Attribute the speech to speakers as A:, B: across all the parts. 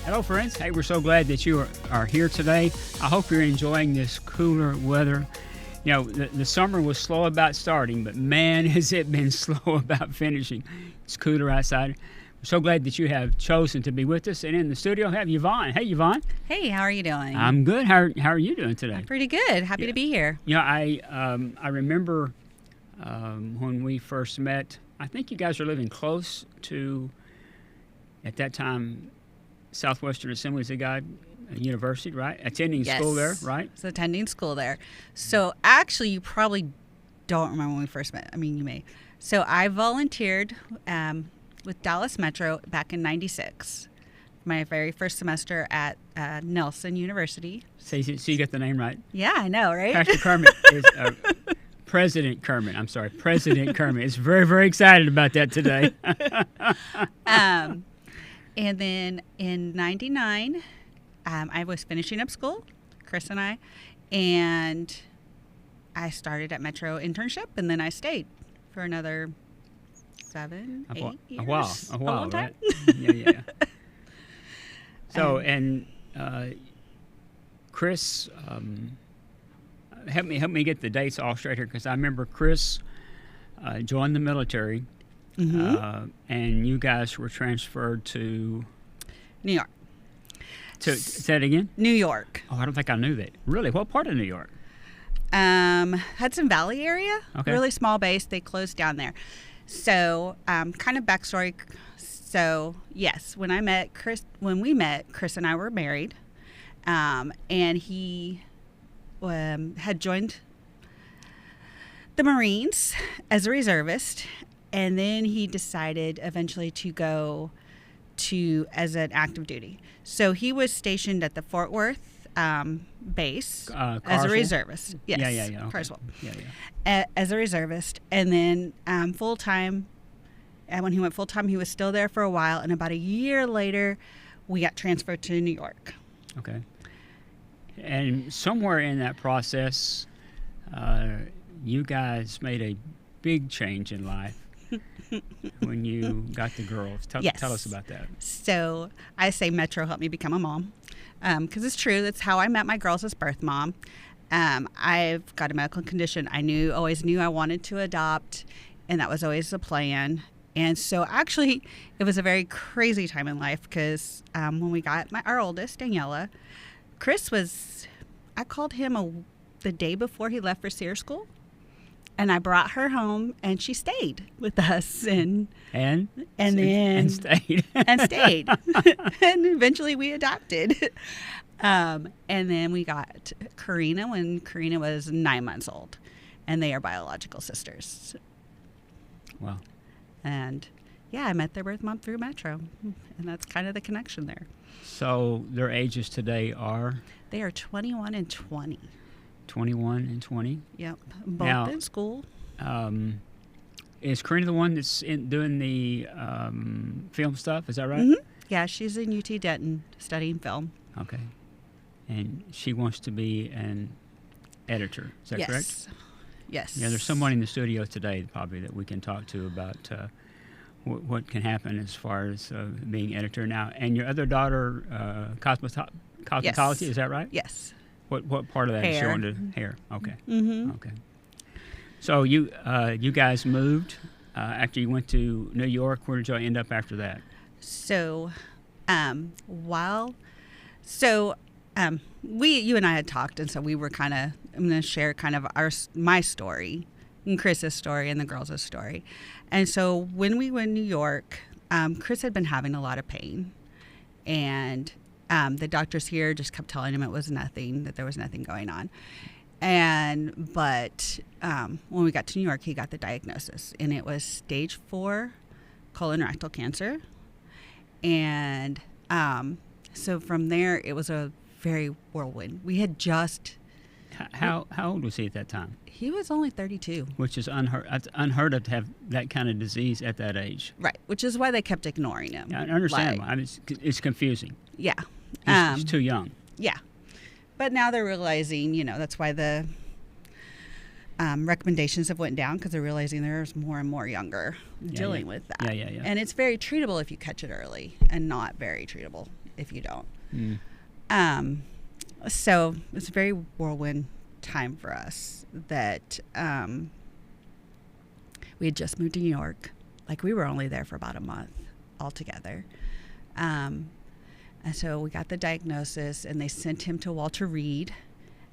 A: Hello, friends. Hey, we're so glad that you are here today. I hope you're enjoying this cooler weather. You know, the summer was slow about starting, but man, has it been slow about finishing. It's cooler outside. We're so glad that you have chosen to be with us. And in the studio, have Yvonne. Hey, Yvonne.
B: Hey, how are you doing?
A: I'm good. How are you doing today?
B: I'm pretty good. Happy to be here.
A: You know, I remember when we first met, I think you guys were living close to, at that time, Southwestern Assemblies of God University, right? Attending school there, right?
B: So attending school there. So actually, you probably don't remember when we first met. I mean, you may. So I volunteered with Dallas Metro back in '96. My very first semester at Nelson University.
A: So you got the name right.
B: Yeah, I know, right?
A: Pastor Kermit is President Kermit. I'm sorry, President Kermit is very, very excited about that today.
B: And then in '99, I was finishing up school, Chris and I, and I started at Metro internship, and then I stayed for another 7, 8 years.
A: A while,
B: long time.
A: Right? Yeah. So, and Chris, help me get the dates all straight here, because I remember Chris joined the military.
B: Mm-hmm.
A: And you guys were transferred to
B: New York.
A: Say it again?
B: New York.
A: Oh, I don't think I knew that. Really? What part of New York?
B: Hudson Valley area.
A: Okay.
B: Really small base. They closed down there. So, kind of backstory. So, yes, when we met, Chris and I were married, and he had joined the Marines as a reservist. And then he decided eventually to go as an active duty. So he was stationed at the Fort Worth base as a reservist. Yes.
A: Yeah. Okay.
B: Carswell.
A: Yeah.
B: As a reservist. And then full-time, and when he went full-time, he was still there for a while. And about a year later, we got transferred to New York.
A: Okay. And somewhere in that process, you guys made a big change in life. When you got the girls.
B: Yes.
A: Tell us about that.
B: So I say Metro helped me become a mom, because it's true. That's how I met my girls as birth mom. I've got a medical condition. I always knew I wanted to adopt, and that was always the plan. And so actually it was a very crazy time in life, because when we got our oldest, Daniela, Chris I called him the day before he left for SEER school. And I brought her home, and she stayed with us, and
A: stayed,
B: and stayed, and eventually we adopted, and then we got Karina when Karina was 9 months old, and they are biological sisters.
A: Wow!
B: And yeah, I met their birth mom through Metro, and that's kind of the connection there.
A: So their ages today are?
B: They are 21 and 20.
A: 21 and 20.
B: Yep, both
A: now,
B: in school.
A: Is Karina the one that's doing the film stuff? Is that right?
B: Mm-hmm. Yeah, she's in UT Denton studying film.
A: Okay. And she wants to be an editor. Is that correct?
B: Yes.
A: Yeah, there's someone in the studio today probably that we can talk to about what can happen as far as being editor now. And your other daughter, cosmetology, is that right?
B: Yes.
A: What part of that is she
B: Hair.
A: on hair? Okay.
B: Mm-hmm.
A: Okay. So you guys moved after you went to New York. Where did y'all end up after that?
B: So, you and I had talked, and so we were I'm going to share kind of my story, and Chris's story, and the girls' story. And so when we went to New York, Chris had been having a lot of pain, and the doctors here just kept telling him it was nothing, that there was nothing going on. But when we got to New York, he got the diagnosis, and it was stage 4 colorectal cancer. And so from there, it was a very whirlwind. We had just...
A: How old was he at that time?
B: He was only 32.
A: Which is unheard of to have that kind of disease at that age.
B: Right, which is why they kept ignoring him.
A: I understand. It's confusing.
B: Yeah.
A: He's too young.
B: Yeah. But now they're realizing, that's why the recommendations have went down, because they're realizing there's more and more younger dealing with that.
A: Yeah.
B: And it's very treatable if you catch it early, and not very treatable if you don't.
A: Mm.
B: So it's a very whirlwind time for us that we had just moved to New York. Like, we were only there for about a month altogether. And so we got the diagnosis, and they sent him to Walter Reed.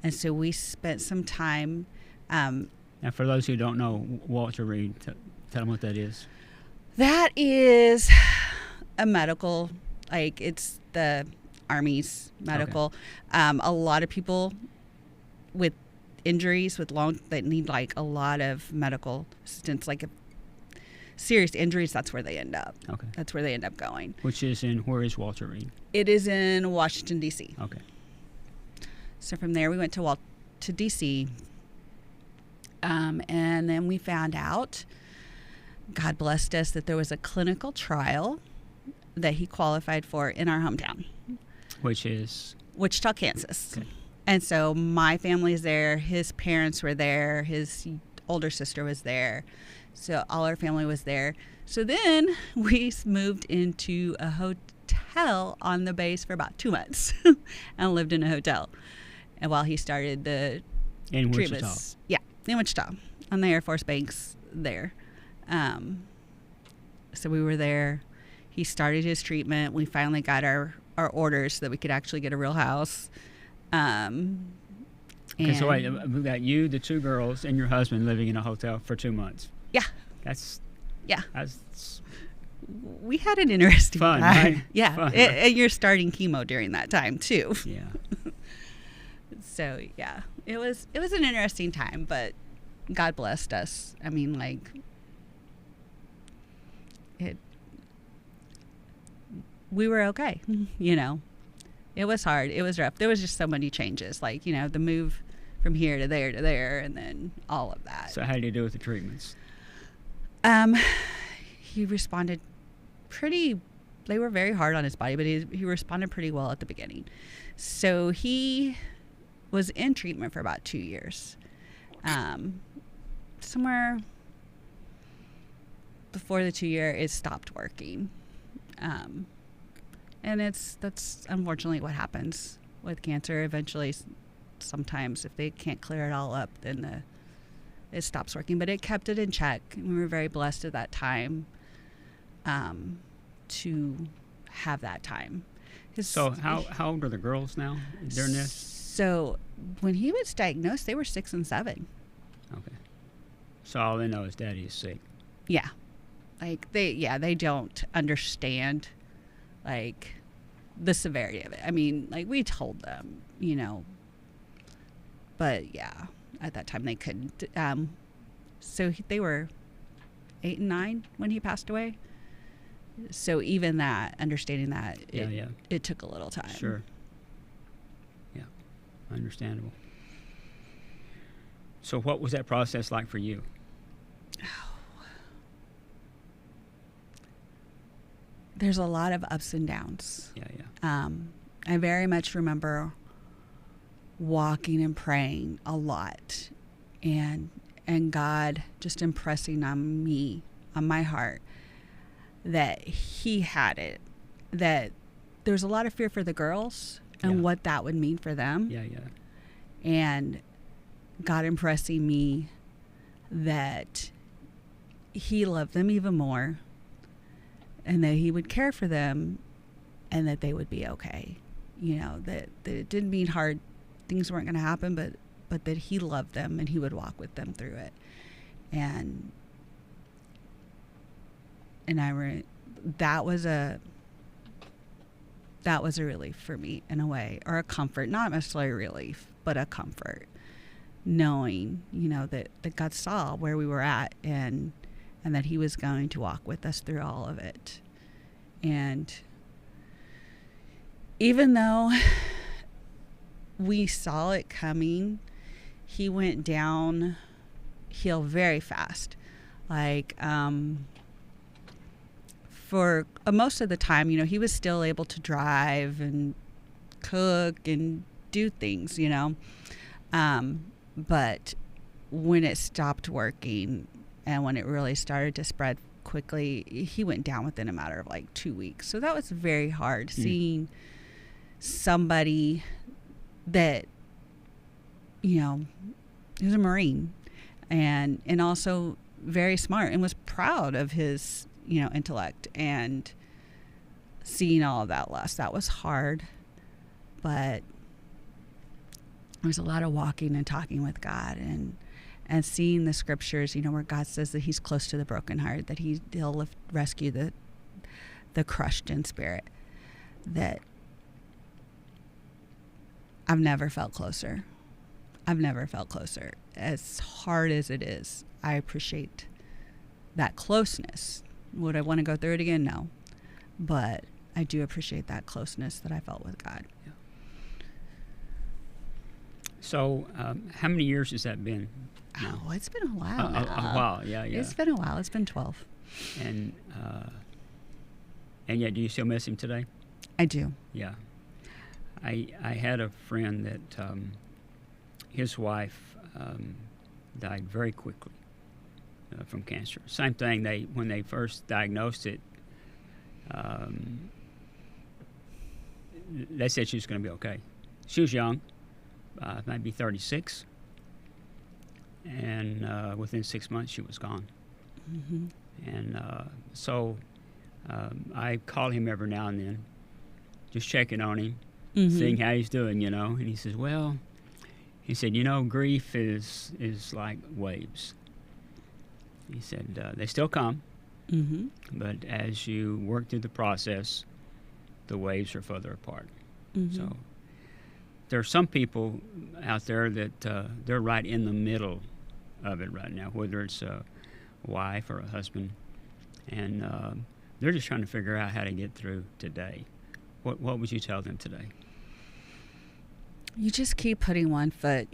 B: And so we spent some time.
A: Now, for those who don't know, Walter Reed, tell them what that is.
B: That is a medical, like, it's the Army's medical. Okay. A lot of people with injuries that need like a lot of medical assistance, like serious injuries, that's where they end up.
A: Okay.
B: That's where they end up going.
A: Where is Walter Reed?
B: It is in Washington, D.C.
A: Okay.
B: So from there we went to D.C. And then we found out, God blessed us, that there was a clinical trial that he qualified for in our hometown.
A: Which is?
B: Wichita, Kansas.
A: Okay.
B: And so my family is there. His parents were there. His older sister was there. So all our family was there. So then we moved into a hotel on the base for about 2 months and lived in a hotel. And while he started the
A: in
B: treatments.
A: Wichita.
B: Yeah, in Wichita, on the Air Force Banks there. So we were there. He started his treatment. We finally got our orders so that we could actually get a real house.
A: Okay, so wait, we got you, the 2 girls, and your husband living in a hotel for 2 months.
B: Yeah.
A: That's
B: we had an interesting
A: fun,
B: time.
A: right?
B: Yeah.
A: Fun.
B: And you're starting chemo during that time too.
A: Yeah.
B: So yeah, it was an interesting time, but God blessed us. I mean, like, we were okay. You know, it was hard. It was rough. There was just so many changes, like, you know, the move from here to there, and then all of that.
A: So how did you do with the treatments?
B: He responded they were very hard on his body, but he responded pretty well at the beginning. So he was in treatment for about 2 years. Somewhere before the 2 year, it stopped working. And that's unfortunately what happens with cancer. Eventually, sometimes if they can't clear it all up, then it stops working. But it kept it in check. And we were very blessed at that time to have that time.
A: So how old are the girls now during this?
B: So when he was diagnosed, they were 6 and 7.
A: Okay. So all they know is daddy is sick.
B: Yeah. Like, they don't understand, like, the severity of it. I mean, like, we told them, you know, but yeah, at that time they couldn't. So they were 8 and 9 when he passed away. So even that, understanding that, it took a little time.
A: Sure. Yeah, understandable. So what was that process like for you?
B: There's a lot of ups and downs.
A: Yeah.
B: I very much remember walking and praying a lot, and God just impressing on me, on my heart, that he had it, that there's a lot of fear for the girls and what that would mean for them.
A: Yeah.
B: And God impressing me that he loved them even more, and that he would care for them, and that they would be okay. You know, that it didn't mean hard things weren't going to happen, but that he loved them and he would walk with them through it. And that was a relief for me, in a way, or a comfort, not necessarily a relief, but a comfort, knowing, you know, that God saw where we were at, and that he was going to walk with us through all of it. And even though we saw it coming, he went downhill very fast. Like, for most of the time, you know, he was still able to drive and cook and do things, you know. But when it stopped working, and when it really started to spread quickly. He went down within a matter of like 2 weeks. So that was very hard, seeing somebody that, you know, he was a Marine and also very smart and was proud of his, you know, intellect, and seeing all of that loss. That was hard, but there was a lot of walking and talking with God, and seeing the scriptures, you know, where God says that he's close to the brokenhearted, that he'll rescue the crushed in spirit. That I've never felt closer. I've never felt closer. As hard as it is, I appreciate that closeness. Would I want to go through it again? No. But I do appreciate that closeness that I felt with God.
A: Yeah. So, how many years has that been now?
B: Oh, it's been a while now.
A: A while, yeah.
B: It's been a while. It's been 12.
A: And yet, do you still miss him today?
B: I do.
A: Yeah. I had a friend that his wife died very quickly from cancer. Same thing. When they first diagnosed it, they said she was going to be okay. She was young, maybe 36, and within 6 months she was gone.
B: Mm-hmm.
A: And so I call him every now and then, just checking on him, seeing how he's doing, you know. And he says, well, he said, you know, grief is like waves. He said, they still come, but as you work through the process, the waves are further apart. So there are some people out there that they're right in the middle of it right now, whether it's a wife or a husband, and they're just trying to figure out how to get through today. What would you tell them today?
B: You just keep putting one foot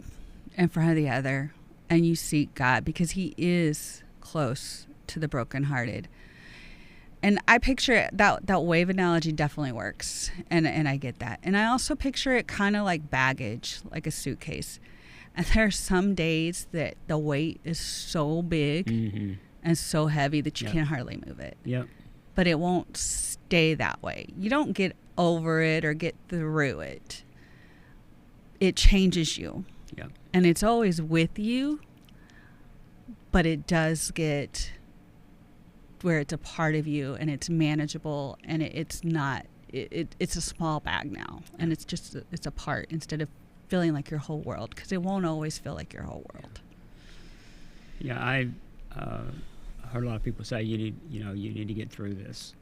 B: in front of the other, and you seek God, because he is close to the brokenhearted. And I picture that wave analogy definitely works, and I get that. And I also picture it kind of like baggage, like a suitcase. And there are some days that the weight is so big and so heavy that you can't hardly move it.
A: Yep.
B: But it won't stay that way. You don't get over it or get through it. It changes you.
A: Yep.
B: And it's always with you, but it does get where it's a part of you and it's manageable, and it's not, it's a small bag now, and it's a part instead of feeling like your whole world, because it won't always feel like your whole world.
A: Yeah, I heard a lot of people say you need to get through this.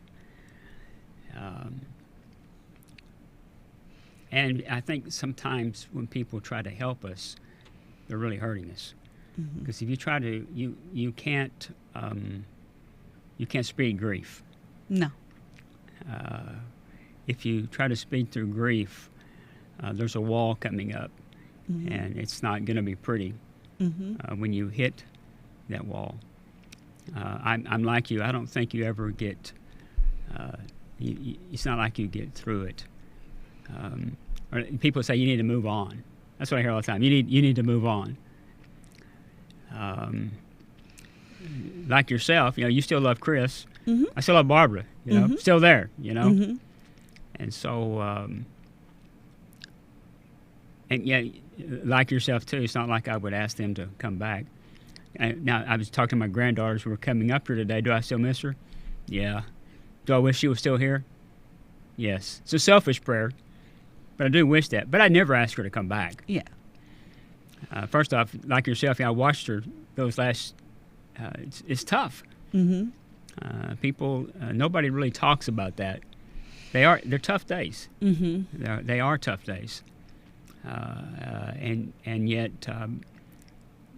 A: And I think sometimes when people try to help us, they're really hurting us. Because if you try to, you can't speed grief.
B: No.
A: If you try to speed through grief, there's a wall coming up, and it's not going to be pretty when you hit that wall. I'm like you. I don't think you ever get. It's not like you get through it. Or people say you need to move on. That's what I hear all the time. You need to move on. Like yourself, you still love Chris. I still love Barbara. Still there. And so, and yeah, like yourself too. It's not like I would ask them to come back. Now I was talking to my granddaughters who were coming up here today. Do I still miss her? Yeah. Do I wish she was still here? Yes. It's a selfish prayer, but I do wish that. But I never ask her to come back.
B: Yeah.
A: First off, like yourself, I watched her those last. It's tough. People, nobody really talks about that. They're tough days. They are tough days, and yet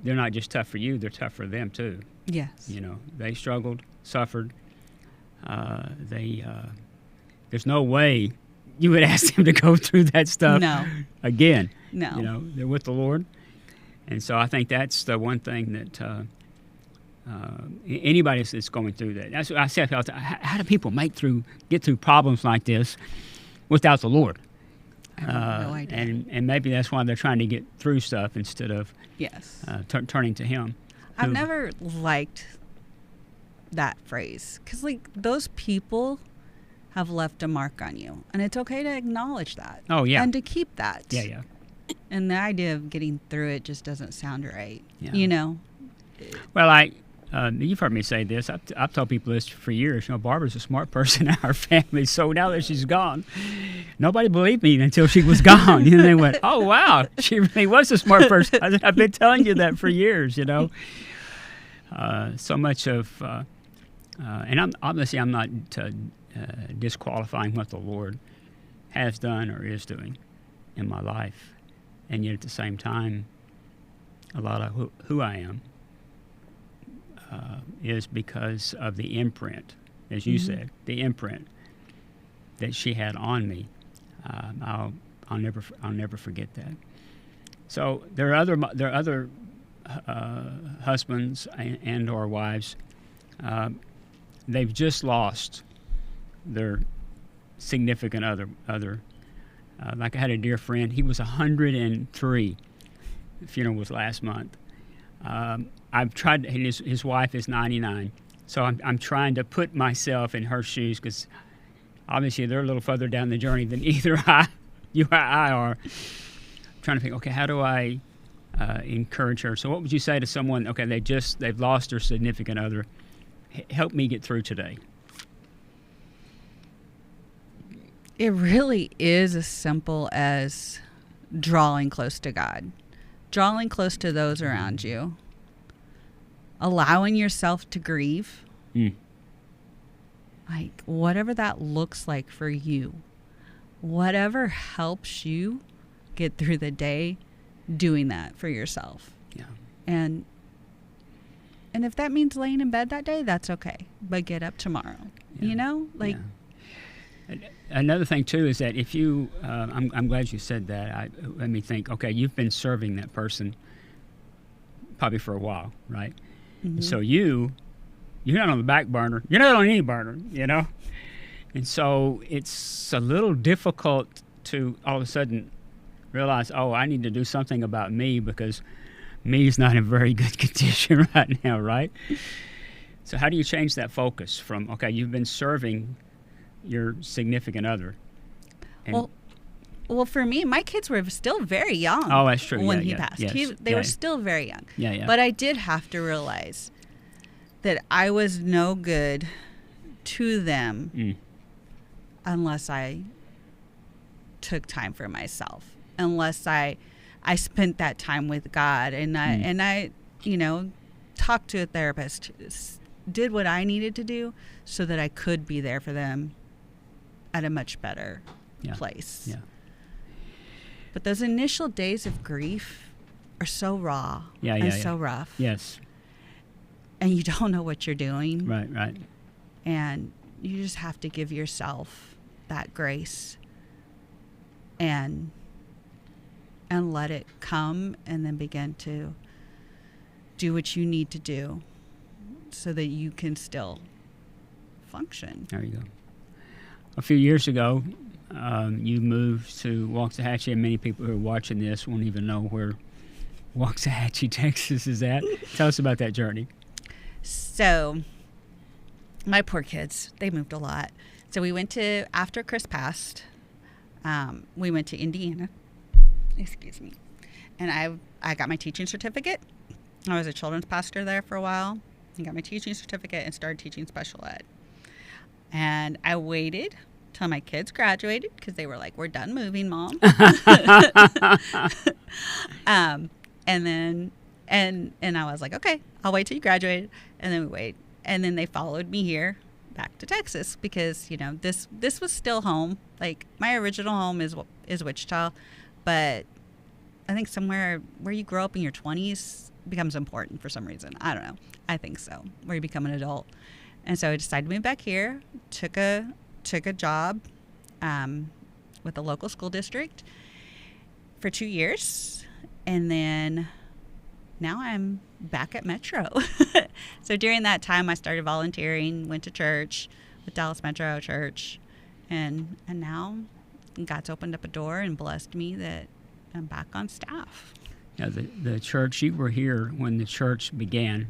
A: they're not just tough for you; they're tough for them too.
B: Yes.
A: They struggled, suffered. There's no way you would ask them to go through that stuff again.
B: No.
A: They're with the Lord. And so I think that's the one thing that anybody that's going through that. That's what I say. How do people get through problems like this without the Lord?
B: I have no idea.
A: And maybe that's why they're trying to get through stuff instead of
B: yes,
A: turning to Him.
B: I've never liked that phrase, because like those people have left a mark on you, and it's okay to acknowledge that.
A: Oh, yeah.
B: And to keep that.
A: Yeah, yeah.
B: And the idea of getting through it just doesn't sound right.
A: Yeah.
B: You know?
A: Well, you've heard me say this. I've told people this for years. Barbara's a smart person in our family. So now that she's gone, nobody believed me until she was gone. They went, "Oh wow, she really was a smart person." I said, "I've been telling you that for years." So much of, and I'm not disqualifying what the Lord has done or is doing in my life, and yet at the same time, a lot of who I am is because of the imprint, as you said, the imprint that she had on me. I'll never forget that. So there are other husbands and or wives. They've just lost their significant other. Like I had a dear friend. He was 103. The funeral was last month. I've tried. His wife is 99. So I'm trying to put myself in her shoes, because obviously they're a little further down the journey than either you or I are. I'm trying to think. Okay, how do I encourage her? So what would you say to someone? Okay, they've lost their significant other. Help me get through today.
B: It really is as simple as drawing close to God, drawing close to those around you, allowing yourself to grieve. Like whatever that looks like for you, whatever helps you get through the day, doing that for yourself.
A: Yeah.
B: And if that means laying in bed that day, that's okay. But get up tomorrow.
A: Yeah.
B: Like.
A: Yeah. Another thing too is that if you, I'm glad you said that. Let me think. Okay, you've been serving that person probably for a while, right? Mm-hmm. So you're not on the back burner. You're not on any burner, And so it's a little difficult to all of a sudden realize, oh, I need to do something about me, because me's not in very good condition right now, right? So how do you change that focus from, okay, you've been serving your significant other?
B: Well, for me, my kids were still very young.
A: Oh, that's true.
B: When he passed.
A: Yes.
B: They were still very young.
A: Yeah.
B: But I did have to realize that I was no good to them unless I took time for myself, unless I spent that time with God, and I talked to a therapist, did what I needed to do so that I could be there for them at a much better place.
A: Yeah.
B: But those initial days of grief are so raw and so rough.
A: Yes.
B: And you don't know what you're doing.
A: Right.
B: And you just have to give yourself that grace and let it come, and then begin to do what you need to do so that you can still function.
A: There you go. A few years ago, you moved to Waxahachie, and many people who are watching this won't even know where Waxahachie, Texas is at. Tell us about that journey.
B: So, my poor kids, they moved a lot. So we went to, after Chris passed, we went to Indiana. Excuse me. And I got my teaching certificate. I was a children's pastor there for a while. I got my teaching certificate and started teaching special ed. And I waited till my kids graduated, because they were like, "We're done moving, Mom." And I was like, "Okay, I'll wait till you graduate." And then we wait. And then they followed me here back to Texas, because this was still home. Like, my original home is Wichita, but I think somewhere where you grow up in your 20s becomes important for some reason. I don't know. I think so, where you become an adult. And so I decided to move back here, took a job with a local school district for 2 years, and then now I'm back at Metro. So during that time, I started volunteering, went to church with Dallas Metro Church, and now God's opened up a door and blessed me that I'm back on staff.
A: Yeah, the church, you were here when the church began.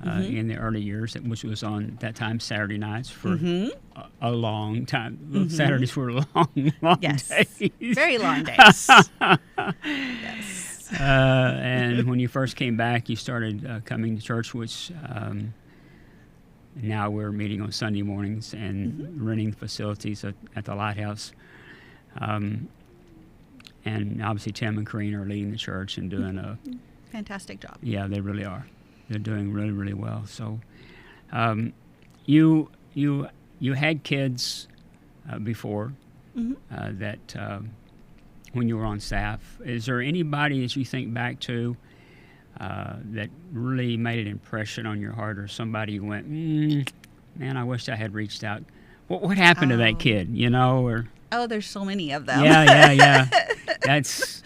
A: in the early years, which was on that time Saturday nights for a long time. Saturdays were long, long
B: Yes.
A: days.
B: Very long days. Yes.
A: And when you first came back, you started coming to church, which now we're meeting on Sunday mornings and renting facilities at the Lighthouse. And obviously Tim and Corrine are leading the church and doing a
B: fantastic job.
A: Yeah, they really are. They're doing really, really well. So, you had kids before that when you were on staff. Is there anybody that you think back to that really made an impression on your heart, or somebody you went, man, I wish I had reached out? What happened to that kid? You know, or
B: there's so many of them.
A: Yeah. That's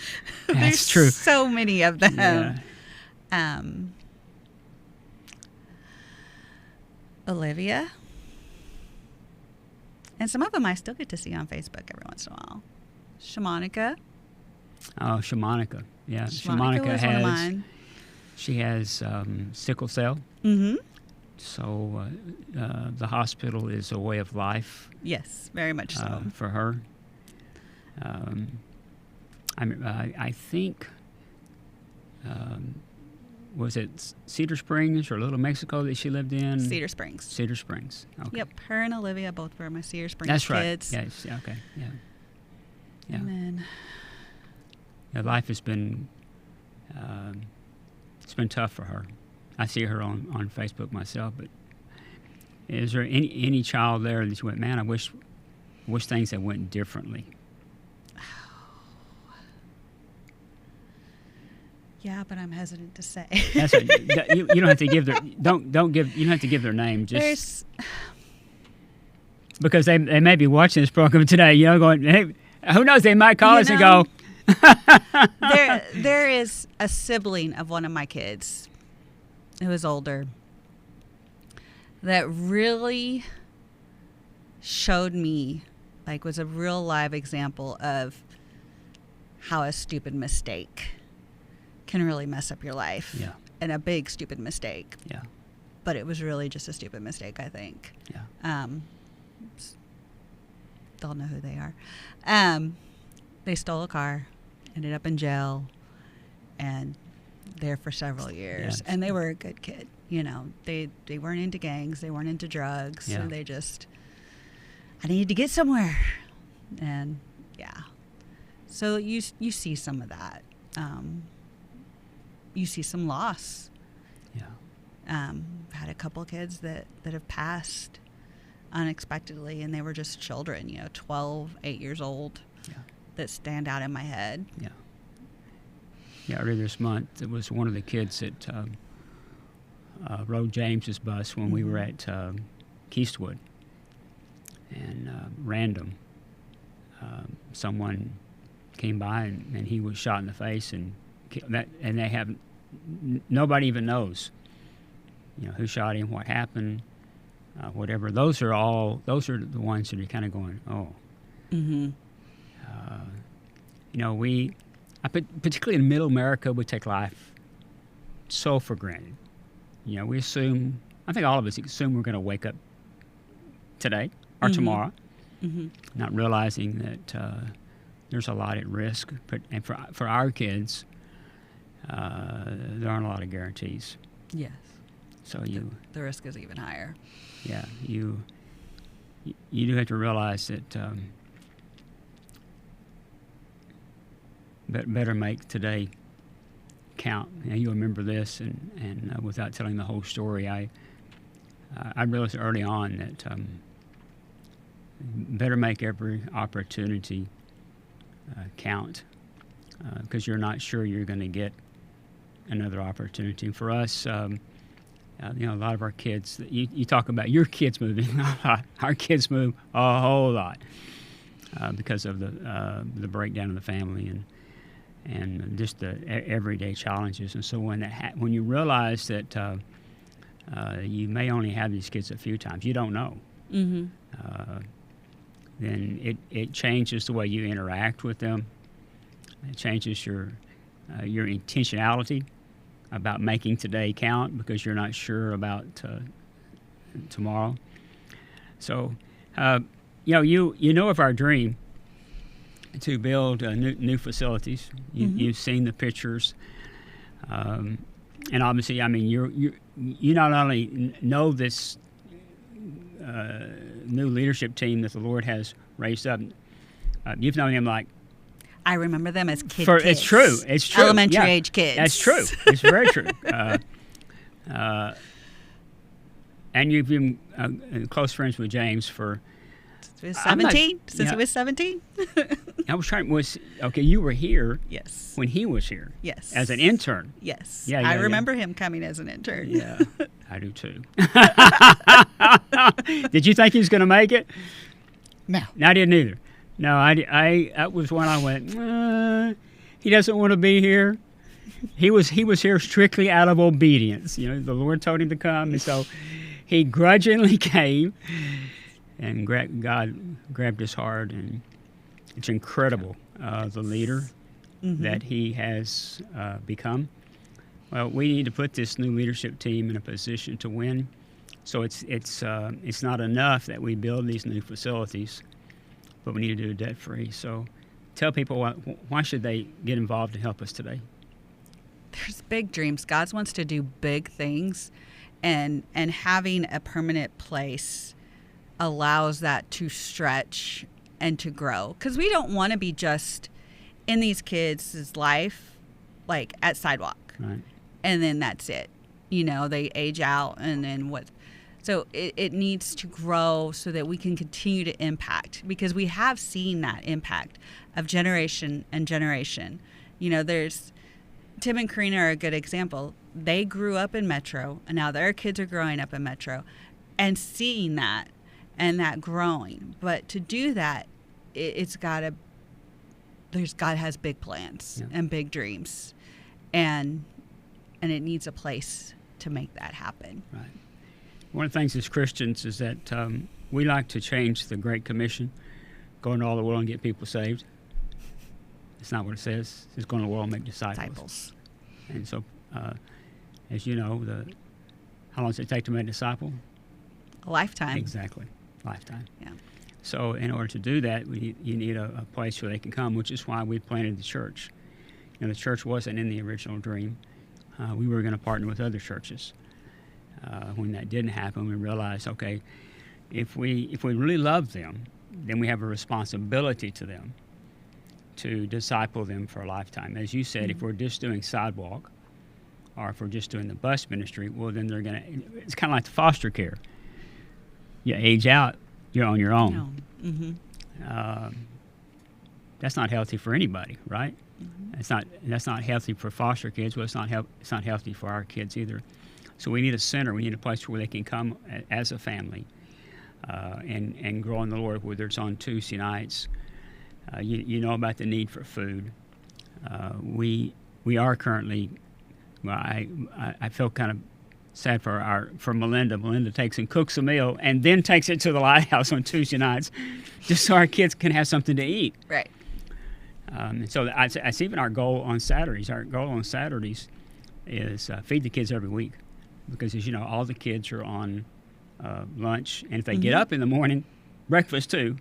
B: there's
A: true.
B: So many of them.
A: Yeah.
B: Olivia, and some of them I still get to see on Facebook every once in a while. Shamanica.
A: Oh, Shamanica. Yeah,
B: Shamanica was one of mine.
A: She has sickle cell. So the hospital is a way of life.
B: Yes, very much so
A: for her. I think. Was it Cedar Springs or Little Mexico that she lived in?
B: Cedar Springs.
A: Cedar Springs. Okay.
B: Yep, her and Olivia both were my Cedar Springs
A: That's right.
B: kids.
A: Yes. Yeah, okay. Yeah. Yeah.
B: And then,
A: life has been it's been tough for her. I see her on Facebook myself, but is there any child there that you went, man, I wish things had went differently?
B: Yeah, but I'm hesitant to say.
A: That's right. You don't have to give their you don't have to give their name, just because they may be watching this program today. You know, going, hey, who knows? They might call us and go.
B: there is a sibling of one of my kids who is older that really showed me, was a real live example of how a stupid mistake can really mess up your life.
A: Yeah.
B: And a big stupid mistake.
A: Yeah.
B: But it was really just a stupid mistake, I think.
A: Yeah.
B: They'll know who they are. They stole a car, ended up in jail, and there for several years.
A: Yeah.
B: And they were a good kid. You know, they weren't into gangs, they weren't into drugs.
A: Yeah.
B: And they just, I needed to get somewhere. And yeah. So you see some of that. You see some loss.
A: Yeah.
B: Had a couple kids that have passed unexpectedly, and they were just children, 12, 8 years old, that stand out in my head.
A: Yeah. Yeah, earlier this month, it was one of the kids that rode James's bus when we were at Keystwood. And random, someone came by and he was shot in the face, and they have nobody even knows, who shot him, what happened, whatever. Those are the ones that are kind of going, oh.
B: Mm-hmm.
A: Particularly in Middle America, we take life so for granted. We assume, I think all of us assume we're going to wake up today or tomorrow, not realizing that there's a lot at risk. And for our kids, there aren't a lot of guarantees.
B: Yes.
A: So
B: the risk is even higher.
A: Yeah, you do have to realize that better make today count. You remember this, and without telling the whole story, I realized early on that better make every opportunity count, because you're not sure you're going to get another opportunity. And for us, a lot of our kids, you talk about your kids moving a lot. Our kids move a whole lot because of the breakdown of the family and just the everyday challenges. And so when you realize that you may only have these kids a few times, you don't know.
B: Mm-hmm.
A: Then it changes the way you interact with them. It changes your intentionality about making today count because you're not sure about tomorrow. So, you know of our dream to build new facilities. You've seen the pictures, and obviously, I mean, you not only know this new leadership team that the Lord has raised up. You've known him like.
B: I remember them as kids.
A: It's true. It's true.
B: Elementary age kids.
A: That's true. It's very true. And you've been close friends with James for.
B: Since he was 17. He was 17.
A: I was trying. Okay? You were here.
B: Yes.
A: When he was here.
B: Yes.
A: As an intern.
B: Yes.
A: Yeah.
B: I remember him coming as an intern.
A: Yeah. I do too. Did you think he was going to make it?
B: No.
A: I didn't either. No, I that was when I went, he doesn't want to be here. He was here strictly out of obedience. You know, the Lord told him to come, and so he grudgingly came, and God grabbed his heart, and it's incredible, the leader that he has become. Well, we need to put this new leadership team in a position to win. So it's not enough that we build these new facilities, but we need to do it debt-free. So tell people why should they get involved and help us today?
B: There's big dreams. God wants to do big things, and having a permanent place allows that to stretch and to grow. Because we don't want to be just in these kids' life, like at sidewalk.
A: Right.
B: And then that's it. You know, they age out, and then what? So it needs to grow so that we can continue to impact, because we have seen that impact of generation and generation. You know, there's Tim and Karina are a good example. They grew up in Metro, and now their kids are growing up in Metro, and seeing that and that growing. But to do that, God has big plans and big dreams, and it needs a place to make that happen.
A: Right. One of the things as Christians is that we like to change the Great Commission, go into all the world and get people saved. It's not what it says. It's go into the world and make disciples. And so, as you know, how long does it take to make a disciple?
B: A lifetime.
A: Exactly. Lifetime.
B: Yeah.
A: So in order to do that, you need a place where they can come, which is why we planted the church. You know, the church wasn't in the original dream. We were going to partner with other churches. When that didn't happen, we realized, okay, if we really love them, then we have a responsibility to them to disciple them for a lifetime. As you said, if we're just doing sidewalk, or if we're just doing the bus ministry, well, then it's kind of like the foster care. You age out, you're on your own.
B: No. Mm-hmm.
A: That's not healthy for anybody, right? Mm-hmm. That's not healthy for foster kids. Well, it's not healthy for our kids either. So we need a center. We need a place where they can come as a family and grow in the Lord, whether it's on Tuesday nights. You know about the need for food. We are currently. Well, I feel kind of sad for Melinda. Melinda takes and cooks a meal and then takes it to the Lighthouse on Tuesday nights, just so our kids can have something to eat.
B: Right.
A: So that's even our goal on Saturdays. Our goal on Saturdays is feed the kids every week, because as you know, all the kids are on lunch, and if they get up in the morning, breakfast too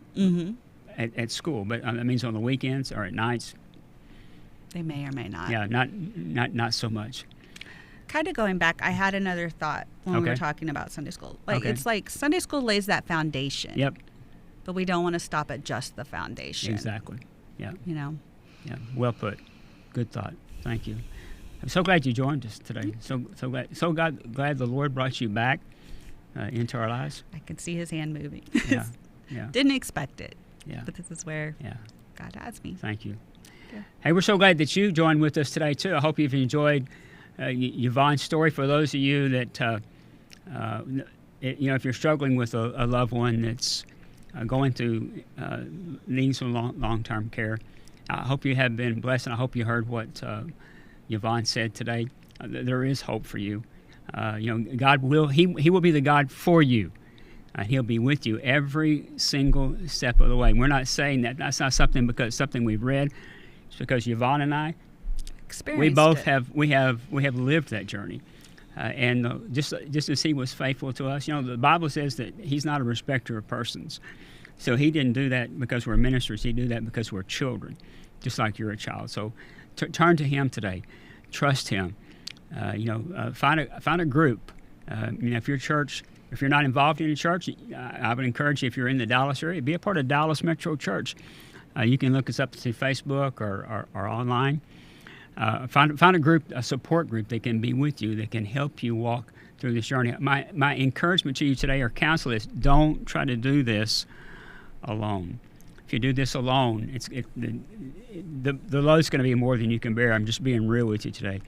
A: at school. But that means on the weekends or at nights,
B: they may or may not.
A: Yeah, not so much.
B: Kind of going back, I had another thought when we were talking about Sunday school. It's like Sunday school lays that foundation.
A: Yep.
B: But we don't want to stop at just the foundation.
A: Exactly. Yeah.
B: You know.
A: Yeah. Well put. Good thought. Thank you. I'm so glad you joined us today. So glad the Lord brought you back into our lives.
B: I could see His hand moving.
A: Yeah. Yeah.
B: Didn't expect it.
A: Yeah.
B: But this is where God has me.
A: Thank you.
B: Yeah.
A: Hey, we're so glad that you joined with us today too. I hope you've enjoyed Yvonne's story. For those of you that if you're struggling with a loved one that's going through needing some long-term care, I hope you have been blessed, and I hope you heard what Yvonne said today. There is hope for you. God will He will be the God for you. He'll be with you every single step of the way. We're not saying that. That's not something because something we've read. It's because Yvonne and I,
B: experienced
A: we both
B: it.
A: have we have lived that journey, and just as He was faithful to us. The Bible says that He's not a respecter of persons, so He didn't do that because we're ministers. He did that because we're children, just like you're a child. So turn to Him today, trust Him. Find a group. If your church. If you're not involved in a church, I would encourage you, if you're in the Dallas area, be a part of Dallas Metro Church. You can look us up through Facebook or online. Find a group, a support group that can be with you, that can help you walk through this journey. My encouragement to you today, or counsel, is don't try to do this alone. If you do this alone, the load's going to be more than you can bear. I'm just being real with you today.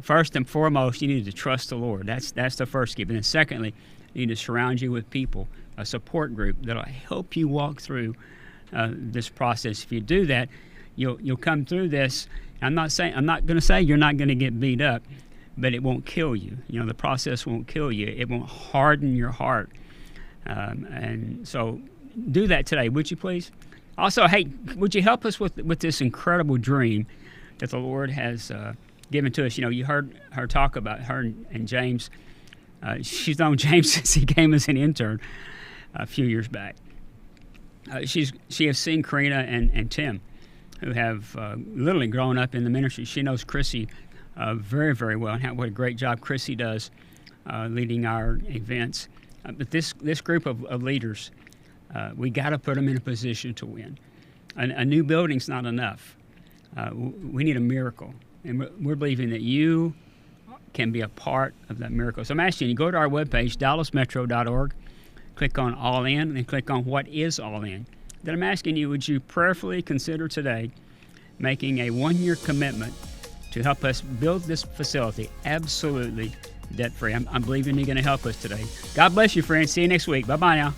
A: First and foremost, you need to trust the Lord. That's the first gift. And then secondly, you need to surround you with people, a support group that'll help you walk through this process. If you do that, you'll come through this. I'm not going to say you're not going to get beat up, but it won't kill you. The process won't kill you. It won't harden your heart. And so do that today, would you please? Also, hey, would you help us with this incredible dream that the Lord has given to us? You heard her talk about her and James. She's known James since he came as an intern a few years back. She has seen Karina and Tim, who have literally grown up in the ministry. She knows Chrissy very, very well, and what a great job Chrissy does leading our events. But this group of leaders, we got to put them in a position to win. A new building's not enough. We need a miracle, and we're believing that you can be a part of that miracle. So I'm asking you, go to our webpage, dallasmetro.org, click on All In, and click on What is All In. Then I'm asking you, would you prayerfully consider today making a 1-year commitment to help us build this facility absolutely debt-free? I'm believing you're going to help us today. God bless you, friends. See you next week. Bye-bye now.